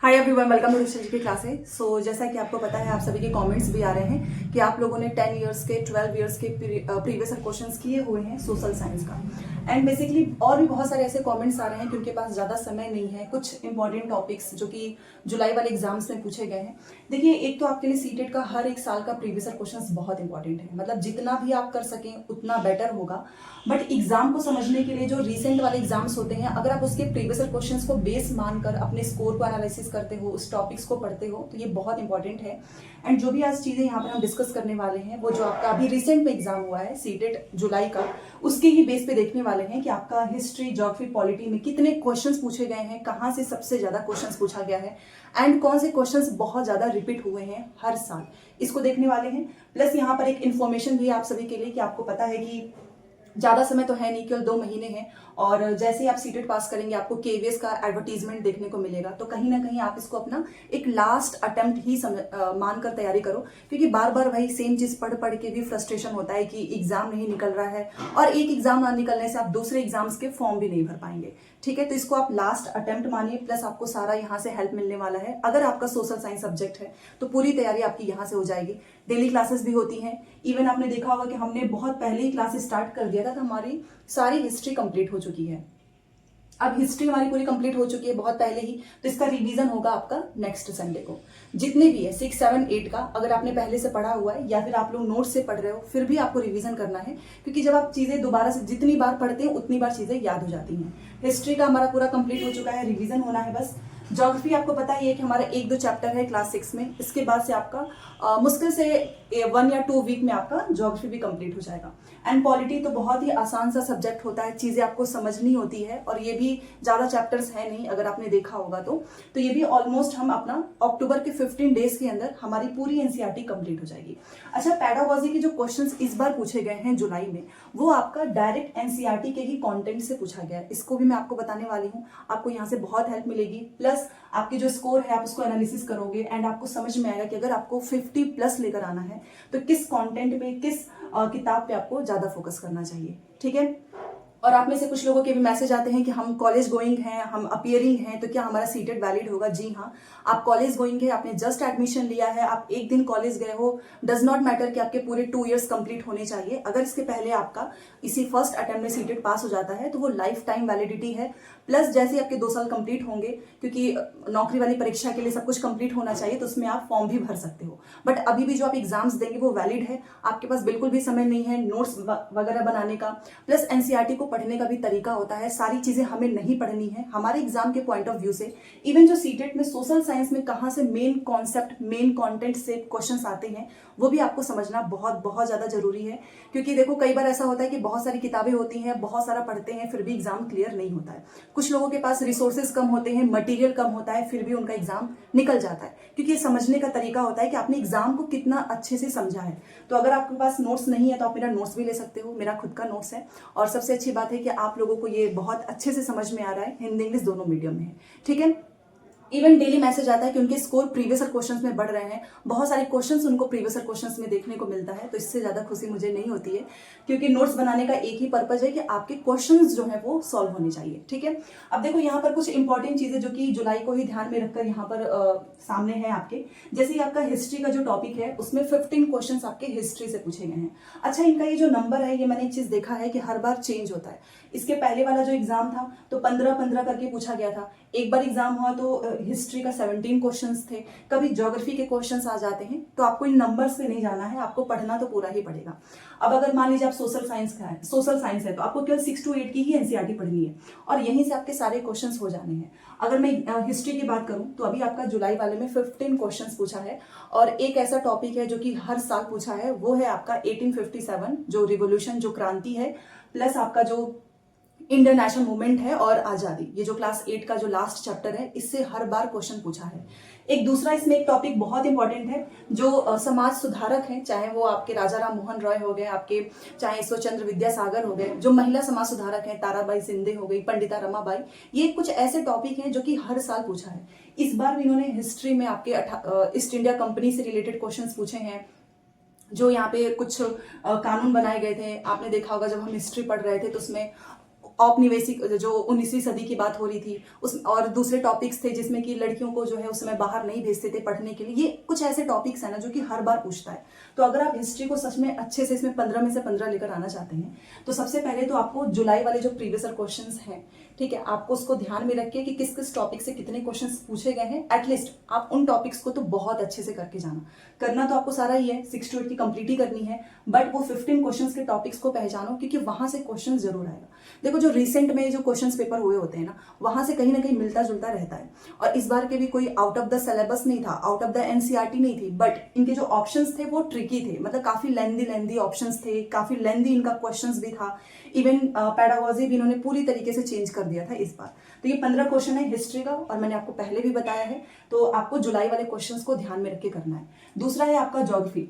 Hi everyone, welcome to history की classes. So जैसा कि आपको पता है, आप सभी के कमेंट्स भी आ रहे हैं कि आप लोगों ने 10 इयर्स के 12 इयर्स के प्रीवियस क्वेश्चंस किए हुए हैं सोशल साइंस का। एंड बेसिकली और भी बहुत सारे ऐसे कमेंट्स आ रहे हैं कि उनके पास ज़्यादा समय नहीं है, कुछ इंपॉर्टेंट टॉपिक्स जो कि जुलाई वाले एग्जाम्स में पूछे गए हैं। देखिए, एक तो आपके लिए सीटेट का हर एक साल का प्रीवियस क्वेश्चंस बहुत इंपॉर्टेंट है, मतलब जितना भी आप कर सकें उतना बेटर होगा। बट एग्जाम को समझने के लिए जो रिसेंट वाले एग्जाम्स होते हैं, अगर आप उसके प्रीवियस क्वेश्चंस को बेस मानकर अपने स्कोर को एनालिसिस करते हो, उस टॉपिक्स को पढ़ते हो, तो ये बहुत इंपॉर्टेंट है। एंड जो भी आज चीज़ें यहाँ पर हम डिस्कस करने वाले हैं, वो जो आपका अभी रिसेंट में एग्जाम हुआ है सीटेट जुलाई का, उसके ही बेस पे देखने वाले हैं कि आपका हिस्ट्री, ज्योग्राफी, पॉलिटी में कितने क्वेश्चंस पूछे गए हैं, कहाँ से सबसे ज़्यादा क्वेश्चंस पूछा गया है एंड कौन से क्वेश्चंस बहुत ज़्यादा रिपीट हुए हैं हर साल, इसको देखने वाले हैं। प्लस यहाँ पर एक इन्फॉर्मेशन भी आप सभी के लिए कि आपको पता है कि ज़्यादा समय तो है नहीं, केवल 2 महीने हैं, और जैसे ही आप सीटेट पास करेंगे आपको केवीएस का एडवर्टीजमेंट देखने को मिलेगा। तो कहीं ना कहीं आप इसको अपना एक लास्ट अटेम्प्ट ही मानकर तैयारी करो, क्योंकि बार बार वही सेम चीज़ पढ़ पढ़ के भी फ्रस्ट्रेशन होता है कि एग्जाम नहीं निकल रहा है, और एक एग्जाम ना निकलने से आप दूसरे एग्जाम्स के फॉर्म भी नहीं भर पाएंगे। ठीक है, तो इसको आप लास्ट अटेम्प्ट मानिए। प्लस आपको सारा यहाँ से हेल्प मिलने वाला है। अगर आपका सोशल साइंस सब्जेक्ट है तो पूरी तैयारी आपकी यहाँ से हो जाएगी। डेली क्लासेस भी होती हैं। इवन आपने देखा होगा कि हमने बहुत पहले ही क्लासेस स्टार्ट कर दिया था, तो हमारी सारी हिस्ट्री कंप्लीट हो चुकी है। अब हिस्ट्री हमारी पूरी कंप्लीट हो चुकी है बहुत पहले ही, तो इसका रिवीजन होगा आपका नेक्स्ट संडे को। जितने भी है 6, 7, 8 का, अगर आपने पहले से पढ़ा हुआ है या फिर आप लोग नोट से पढ़ रहे हो, फिर भी आपको रिवीजन करना है, क्योंकि जब आप चीजें दोबारा से जितनी बार पढ़ते हैं उतनी बार चीजें याद हो जाती हैं। हिस्ट्री का हमारा पूरा कंप्लीट हो चुका है, रिवीजन होना है बस। ज्योग्राफी आपको पता ही है कि हमारा 1-2 चैप्टर है क्लास 6 में, इसके बाद से आपका मुश्किल से 1 या 2 वीक में आपका ज्योग्राफी भी कंप्लीट हो जाएगा। एंड पॉलिटी तो बहुत ही आसान सा सब्जेक्ट होता है, चीजें आपको समझनी होती है, और ये भी ज्यादा चैप्टर्स है नहीं, अगर आपने देखा होगा तो ये भी ऑलमोस्ट हम अपना अक्टूबर के 15 डेज के अंदर हमारी पूरी एनसीईआरटी कंप्लीट हो जाएगी। अच्छा, पेडागोजी के जो क्वेश्चंस इस बार पूछे गए हैं जुलाई में, वो आपका डायरेक्ट एनसीईआरटी के ही कंटेंट से पूछा गया है। इसको भी मैं आपको बताने वाली हूँ, आपको यहाँ से बहुत हेल्प मिलेगी। प्लस आपकी जो स्कोर है आप उसको एनालिसिस करोगे एंड आपको समझ में आएगा कि अगर आपको 50+ लेकर आना है तो किस कंटेंट पे, किस किताब पे आपको ज्यादा फोकस करना चाहिए। ठीक है, और आप में से कुछ लोगों के भी मैसेज आते हैं कि हम कॉलेज गोइंग हैं, हम अपीयरिंग हैं, तो क्या हमारा सीटेट वैलिड होगा? जी हाँ, आप कॉलेज गोइंग है, आपने जस्ट एडमिशन लिया है, आप एक दिन कॉलेज गए हो, डज नॉट मैटर कि आपके पूरे 2 इयर्स कंप्लीट होने चाहिए। अगर इसके पहले आपका इसी फर्स्ट अटेम्प्ट में सीटेट पास हो जाता है तो वो लाइफ टाइम वैलिडिटी है। प्लस जैसे आपके 2 साल कंप्लीट होंगे, क्योंकि नौकरी वाली परीक्षा के लिए सब कुछ कंप्लीट होना चाहिए, तो उसमें आप फॉर्म भी भर सकते हो। बट अभी भी जो आप एग्जाम्स देंगे वो वैलिड है, आपके पास बिल्कुल भी समय नहीं है नोट्स वगैरह बनाने का। प्लस एनसीईआरटी को पढ़ने का भी तरीका होता है, सारी चीजें हमें नहीं पढ़नी है हमारे एग्जाम के पॉइंट ऑफ व्यू से। इवन जो सीटेट में सोशल साइंस में कहाँ से मेन कॉन्सेप्ट, मेन कंटेंट से क्वेश्चंस आते हैं, वो भी आपको समझना बहुत बहुत ज्यादा जरूरी है। क्योंकि देखो, कई बार ऐसा होता है कि बहुत सारी किताबें होती हैं, बहुत सारा पढ़ते हैं, फिर भी एग्जाम क्लियर नहीं होता है। कुछ लोगों के पास रिसोर्सेज कम होते हैं, मटेरियल कम होता है, फिर भी उनका एग्जाम निकल जाता है, क्योंकि ये समझने का तरीका होता है कि आपने एग्जाम को कितना अच्छे से समझा है। तो अगर आपके पास नोट्स नहीं है तो आप मेरा नोट्स भी ले सकते हो, मेरा खुद का नोट्स है। और सबसे अच्छी बात है कि आप लोगों को ये बहुत अच्छे से समझ में आ रहा है, हिंदी इंग्लिश दोनों मीडियम में है। ठीक है, इवन डेली मैसेज आता है कि उनके स्कोर प्रीवियस क्वेश्चंस में बढ़ रहे हैं, बहुत सारे क्वेश्चंस उनको प्रीवियस क्वेश्चंस में देखने को मिलता है। तो इससे ज्यादा खुशी मुझे नहीं होती है, क्योंकि नोट्स बनाने का एक ही पर्पज है कि आपके क्वेश्चंस जो है वो सॉल्व होने चाहिए। ठीक है, अब देखो यहाँ पर कुछ इंपॉर्टेंट चीजें जो कि जुलाई को ही ध्यान में रखकर यहाँ पर सामने है आपके। जैसे आपका हिस्ट्री का जो टॉपिक है उसमें 15 क्वेश्चन आपके हिस्ट्री से पूछे गए हैं। अच्छा, इनका ये जो नंबर है, ये मैंने एक चीज देखा है कि हर बार चेंज होता है। इसके पहले वाला जो एग्जाम था तो 15-15 करके पूछा गया था। एक बार एग्जाम हुआ तो हिस्ट्री का 17 क्वेश्चंस थे। कभी ज्योग्राफी के क्वेश्चंस आ जाते हैं, तो आपको इन नंबर्स से नहीं जाना है, आपको पढ़ना तो पूरा ही पड़ेगा। अब अगर मान लीजिए आप सोशल साइंस है तो आपको केवल 6 to 8 की ही एनसीईआरटी पढ़नी है, और यहीं से आपके सारे क्वेश्चंस हो जाने हैं। अगर मैं हिस्ट्री की बात करूं तो अभी आपका जुलाई वाले में 15 क्वेश्चंस पूछा है, और एक ऐसा टॉपिक है जो कि हर साल पूछा है, वो है आपका 1857 जो रिवोल्यूशन, जो क्रांति है, प्लस आपका जो इंडियन नेशनल मूवमेंट है और आजादी। ये जो क्लास 8 का जो लास्ट चैप्टर है, इससे हर बार क्वेश्चन पूछा है। एक दूसरा इसमें एक टॉपिक बहुत इंपॉर्टेंट है, जो समाज सुधारक हैं, चाहे वो आपके राजा राम मोहन रॉय हो गए, आपके चाहे ईश्वरचंद्र विद्यासागर हो गए, जो महिला समाज सुधारक हैं, ताराबाई जिंदे हो गई, पंडिता रमाबाई, ये कुछ ऐसे टॉपिक हैं जो कि हर साल पूछा है। इस बार भी इन्होंने हिस्ट्री में आपके ईस्ट इंडिया कंपनी से रिलेटेड क्वेश्चन पूछे हैं, जो यहाँ पे कुछ कानून बनाए गए थे। आपने देखा होगा जब हम हिस्ट्री पढ़ रहे थे तो उसमें औपनिवेशिक जो 19वीं सदी की बात हो रही थी उस, और दूसरे टॉपिक्स थे जिसमें कि लड़कियों को जो है उस समय बाहर नहीं भेजते थे पढ़ने के लिए। ये कुछ ऐसे टॉपिक्स हैं ना जो कि हर बार पूछता है। तो अगर आप हिस्ट्री को सच में अच्छे से इसमें 15 में से 15 लेकर आना चाहते हैं तो सबसे पहले तो आपको जुलाई वाले जो प्रीवियस ईयर क्वेश्चंस हैं, ठीक है, आपको उसको ध्यान में रखिए कि किस किस टॉपिक से कितने क्वेश्चंस पूछे गए हैं। एटलीस्ट आप उन टॉपिक्स को तो बहुत अच्छे से करके जाना। करना तो आपको सारा ही है, 6 to 8 की कंप्लीट ही करनी है, बट वो 15 क्वेश्चंस के टॉपिक्स को पहचानो क्योंकि वहां से क्वेश्चन जरूर आएगा। देखो जो रिसेंट में जो क्वेश्चन पेपर हुए होते हैं ना, वहां से कहीं ना कहीं मिलता जुलता रहता है। और इस बार के भी कोई आउट ऑफ द सिलेबस नहीं था, आउट ऑफ द एनसीईआरटी नहीं थी, बट इनके जो ऑप्शंस थे वो ट्रिकी थे, मतलब काफी लेंदी ऑप्शंस थे, काफी लेंदी इनका क्वेश्चंस भी था। इवन पेडागोजी भी इन्होंने पूरी तरीके से चेंज कर दिया था इस बार। तो ये 15 क्वेश्चन है हिस्ट्री का, और मैंने आपको पहले भी बताया है, तो आपको जुलाई वाले क्वेश्चंस को ध्यान में रख के करना है। दूसरा है आपका ज्योग्राफी।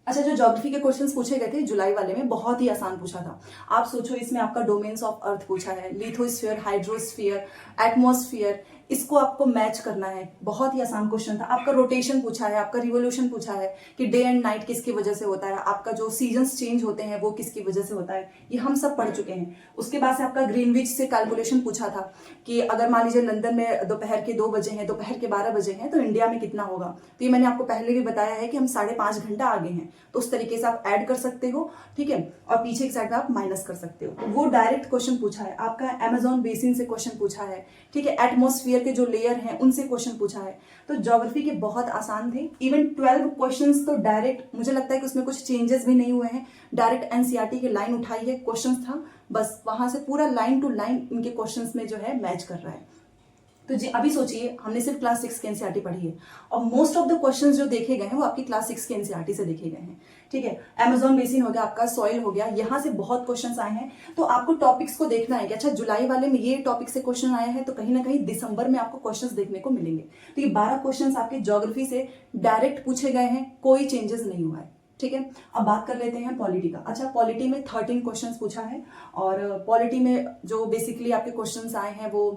अच्छा, जो ज्योग्राफी के क्वेश्चंस पूछे गए थे जुलाई वाले में बहुत ही आसान पूछा था। आप सोचो इसमें आपका डोमेन्स ऑफ अर्थ पूछा है, लिथोस्फीयर, हाइड्रोस्फीयर, एटमॉस्फेयर, इसको आपको मैच करना है। बहुत ही आसान क्वेश्चन था। आपका रोटेशन पूछा है, आपका रिवोल्यूशन पूछा है कि डे एंड नाइट किसकी वजह से होता है, आपका जो सीजन्स चेंज होते हैं वो किसकी वजह से होता है, ये हम सब पढ़ चुके हैं। उसके बाद से आपका ग्रीनविच से कैलकुलेशन पूछा था कि अगर मान लीजिए लंदन में दोपहर के 2 बजे हैं, दोपहर के 12 बजे हैं, तो इंडिया में कितना होगा। तो ये मैंने आपको पहले भी बताया है कि हम 5.5 घंटा आगे हैं, तो उस तरीके से आप ऐड कर सकते हो, ठीक है, और पीछे की साइड में आप माइनस कर सकते हो। वो डायरेक्ट क्वेश्चन पूछा है। आपका अमेजोन बेसिन से क्वेश्चन पूछा है, ठीक है, एटमॉस्फेयर के जो लेयर हैं उनसे क्वेश्चन पूछा है। तो ज्योग्राफी के बहुत आसान थे। इवन 12 क्वेश्चंस तो डायरेक्ट, मुझे लगता है कि उसमें कुछ चेंजेस भी नहीं हुए हैं, डायरेक्ट एनसीईआरटी की लाइन उठाई है, क्वेश्चन था, बस वहां से पूरा लाइन टू लाइन इनके क्वेश्चंस में जो है मैच कर रहा है। तो जी अभी सोचिए, हमने सिर्फ क्लास 6 की एनसीईआरटी पढ़ी है और मोस्ट ऑफ द क्वेश्चंस जो देखे गए हैं वो आपकी क्लास 6 की एनसीईआरटी से देखे गए हैं, ठीक है। अमेजोन बेसिन हो गया, आपका सॉइल हो गया, यहाँ से बहुत क्वेश्चंस आए हैं। तो आपको टॉपिक्स को देखना है कि अच्छा जुलाई वाले में ये टॉपिक से क्वेश्चन आया है, तो कहीं ना कहीं दिसंबर में आपको क्वेश्चंस देखने को मिलेंगे। तो ये 12 क्वेश्चंस आपके ज्योग्राफी से डायरेक्ट पूछे गए हैं, कोई चेंजेस नहीं हुआ है, ठीक है। अब बात कर लेते हैं पॉलिटी का। अच्छा, पॉलिटी में 13 क्वेश्चंस पूछा है, और पॉलिटी में जो बेसिकली आपके क्वेश्चंस आए हैं वो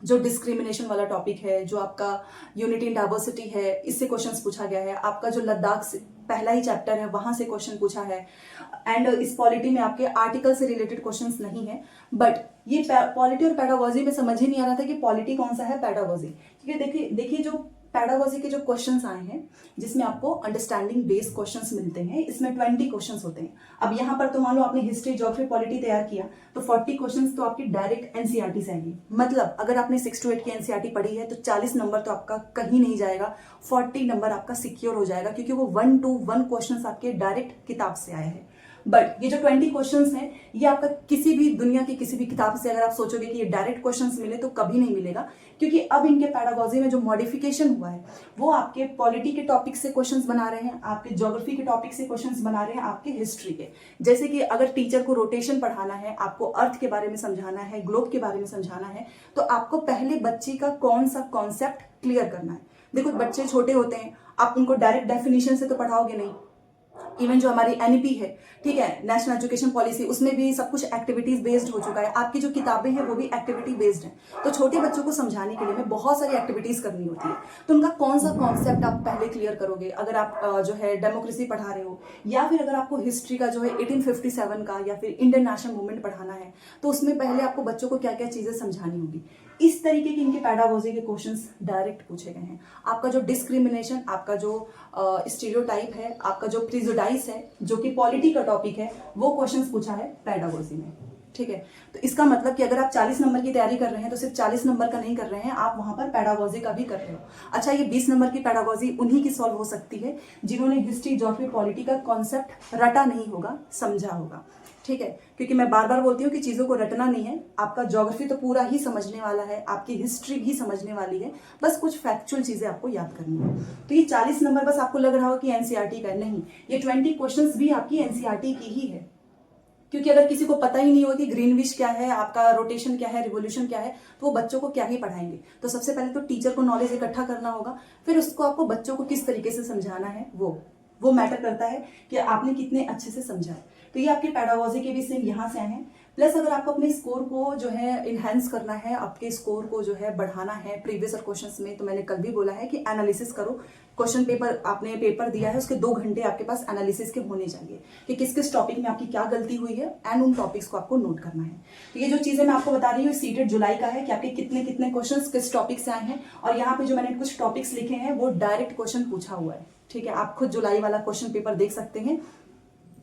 जो डिस्क्रिमिनेशन वाला टॉपिक है, जो आपका यूनिटी इन डाइवर्सिटी है, इससे क्वेश्चंस पूछा गया है। आपका जो लद्दाख से पहला ही चैप्टर है वहां से क्वेश्चन पूछा है। एंड इस पॉलिटी में आपके आर्टिकल से रिलेटेड क्वेश्चंस नहीं है, बट ये पॉलिटी और पेडागोजी में समझ ही नहीं आ रहा था कि पॉलिटी कौन सा है, पेडागोजी, ठीक है। देखिए जो पेडागोजी के जो क्वेश्चंस आए हैं, जिसमें आपको अंडरस्टैंडिंग बेस्ड क्वेश्चंस मिलते हैं, इसमें 20 क्वेश्चंस होते हैं। अब यहाँ पर तो मान लो आपने हिस्ट्री, ज्योग्राफी, पॉलिटी तैयार किया, तो 40 क्वेश्चंस तो आपकी डायरेक्ट एनसीईआरटी से आएंगे। मतलब अगर आपने 6 to 8 की एनसीईआरटी पढ़ी है तो 40 नंबर तो आपका कहीं नहीं जाएगा, 40 नंबर आपका सिक्योर हो जाएगा, क्योंकि वो 1 to 1 क्वेश्चंस आपके डायरेक्ट किताब से आए हैं। बट ये जो 20 क्वेश्चंस हैं, ये आपका किसी भी दुनिया की किसी भी किताब से अगर आप सोचोगे कि ये डायरेक्ट क्वेश्चंस मिले, तो कभी नहीं मिलेगा, क्योंकि अब इनके पेडागोजी में जो मॉडिफिकेशन हुआ है वो आपके पॉलिटी के टॉपिक से क्वेश्चंस बना रहे हैं, आपके ज्योग्राफी के टॉपिक से क्वेश्चंस बना रहे हैं, आपके हिस्ट्री के। जैसे कि अगर टीचर को रोटेशन पढ़ाना है, आपको अर्थ के बारे में समझाना है, ग्लोब के बारे में समझाना है, तो आपको पहले बच्चे का कौन सा कॉन्सेप्ट क्लियर करना है। देखो बच्चे छोटे होते हैं, आप उनको डायरेक्ट डेफिनेशन से तो पढ़ाओगे नहीं। इवन जो हमारी एनईपी है, ठीक है, नेशनल एजुकेशन पॉलिसी, उसमें भी सब कुछ एक्टिविटीज बेस्ड हो चुका है। आपकी जो किताबें हैं वो भी एक्टिविटी बेस्ड हैं। तो छोटे बच्चों को समझाने के लिए में बहुत सारी एक्टिविटीज करनी होती है। तो उनका कौन सा कॉन्सेप्ट आप पहले क्लियर करोगे। अगर आप जो है डेमोक्रेसी पढ़ा रहे हो, या फिर अगर आपको हिस्ट्री का जो है 1857 का या फिर इंडियन नेशनल मूवमेंट पढ़ाना है, तो उसमें पहले आपको बच्चों को क्या क्या चीजें समझानी होगी। इस तरीके के इनके पेडागोजी के क्वेश्चंस डायरेक्ट पूछे गए हैं। आपका जो डिस्क्रिमिनेशन, आपका जो स्टीरियोटाइप है, आपका जो प्रिजुडाइस है, जो कि पॉलिटी का टॉपिक है, वो क्वेश्चंस पूछा है पेडागोजी में, ठीक है। तो इसका मतलब कि अगर आप 40 नंबर की तैयारी कर रहे हैं तो सिर्फ 40 नंबर का नहीं कर रहे हैं, आप वहां पर पेडागोजी का भी कर रहे हो। अच्छा, ये 20 नंबर की पेडागोजी उन्हीं की सॉल्व हो सकती है जिन्होंने हिस्ट्री, ज्योग्राफी, पॉलिटी का कॉन्सेप्ट रटा नहीं होगा, समझा होगा, ठीक है। क्योंकि मैं बार बार बोलती हूँ कि चीजों को रटना नहीं है। आपका ज्योग्राफी तो पूरा ही समझने वाला है, आपकी हिस्ट्री भी समझने वाली है, बस कुछ फैक्चुअल चीजें आपको याद करनी है। तो ये 40 नंबर बस आपको लग रहा हो कि एनसीईआरटी का, नहीं, ये 20 क्वेश्चंस भी आपकी एनसीईआरटी की ही है। क्योंकि अगर किसी को पता ही नहीं हो कि ग्रीनविच क्या है, आपका रोटेशन क्या है, रिवोल्यूशन क्या है, तो वो बच्चों को क्या ही पढ़ाएंगे। तो सबसे पहले तो टीचर को नॉलेज इकट्ठा करना होगा, फिर उसको आपको बच्चों को किस तरीके से समझाना है, वो मैटर करता है कि आपने कितने अच्छे से समझा है। तो ये आपके पेडागोजी के भी सेम यहाँ से आए हैं। प्लस अगर आपको अपने स्कोर को जो है इन्हेंस करना है, आपके स्कोर को जो है बढ़ाना है प्रीवियस ईयर क्वेश्चंस में, तो मैंने कल भी बोला है कि एनालिसिस करो। क्वेश्चन पेपर आपने पेपर दिया है, उसके 2 घंटे आपके पास एनालिसिस के होने चाहिए कि किस किस टॉपिक में आपकी क्या गलती हुई है, एंड उन टॉपिक्स को आपको नोट करना है। तो ये जो चीजें मैं आपको बता रही हूँ सीटेड जुलाई का है कि आपके कितने कितने क्वेश्चंस किस टॉपिक से आए हैं, और यहाँ पे जो मैंने कुछ टॉपिक्स लिखे हैं वो डायरेक्ट क्वेश्चन पूछा हुआ है। ठीक है, आप खुद जुलाई वाला क्वेश्चन पेपर देख सकते हैं,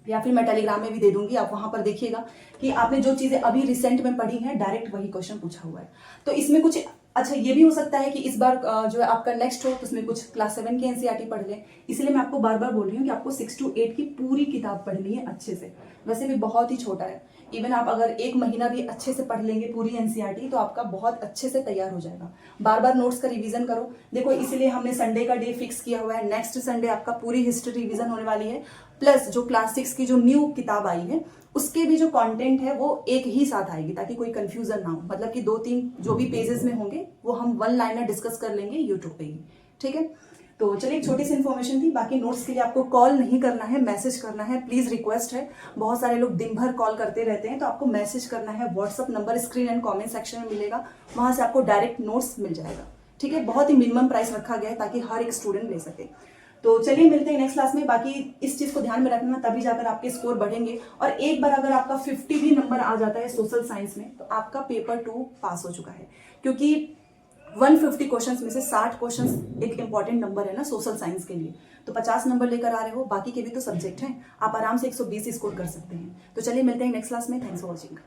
या फिर मैं टेलीग्राम में भी दे दूंगी, आप वहां पर देखिएगा कि आपने जो चीजें अभी रिसेंट में पढ़ी हैं डायरेक्ट वही क्वेश्चन पूछा हुआ है। तो इसमें कुछ अच्छा ये भी हो सकता है कि इस बार जो है आपका नेक्स्ट हो तो उसमें कुछ क्लास 7 की एनसीईआरटी पढ़ लें। इसलिए मैं आपको बार बार बोल रही हूँ कि आपको 6 to 8 की पूरी किताब पढ़नी है अच्छे से। वैसे भी बहुत ही छोटा है, इवन आप अगर 1 महीना भी अच्छे से पढ़ लेंगे पूरी एनसीईआरटी तो आपका बहुत अच्छे से तैयार हो जाएगा। बार बार नोट्स का रिवीजन करो। देखो इसीलिए हमने संडे का डे फिक्स किया हुआ है, नेक्स्ट संडे आपका पूरी हिस्ट्री रिवीजन होने वाली है। प्लस जो क्लास 6 की जो न्यू किताब आई है उसके भी जो कंटेंट है वो एक ही साथ आएगी, ताकि कोई कंफ्यूजन ना हो। मतलब कि 2-3 जो भी पेजेस में होंगे वो हम 1 लाइनर डिस्कस कर लेंगे यूट्यूब पे ही। ठीक है, तो चलिए एक छोटी सी इन्फॉर्मेशन थी। बाकी नोट्स के लिए आपको कॉल नहीं करना है, मैसेज करना है, प्लीज रिक्वेस्ट है। बहुत सारे लोग दिन भर कॉल करते रहते हैं, तो आपको मैसेज करना है। WhatsApp number screen and comment section में मिलेगा, वहां से आपको डायरेक्ट नोट्स मिल जाएगा। ठीक है, बहुत ही मिनिमम प्राइस रखा गया है ताकि हर एक स्टूडेंट ले सके। तो चलिए मिलते हैं नेक्स्ट क्लास में। बाकी इस चीज को ध्यान में रखना, तभी जाकर आपके स्कोर बढ़ेंगे। और एक बार अगर आपका 50 भी नंबर आ जाता है सोशल साइंस में तो आपका पेपर 2 पास हो चुका है, क्योंकि 150 क्वेश्चंस में से 60 क्वेश्चंस एक इंपॉर्टेंट नंबर है ना सोशल साइंस के लिए। तो 50 नंबर लेकर आ रहे हो, बाकी के भी तो सब्जेक्ट हैं, आप आराम से 120 स्कोर कर सकते हैं। तो चलिए मिलते हैं नेक्स्ट क्लास में। Thanks for watching.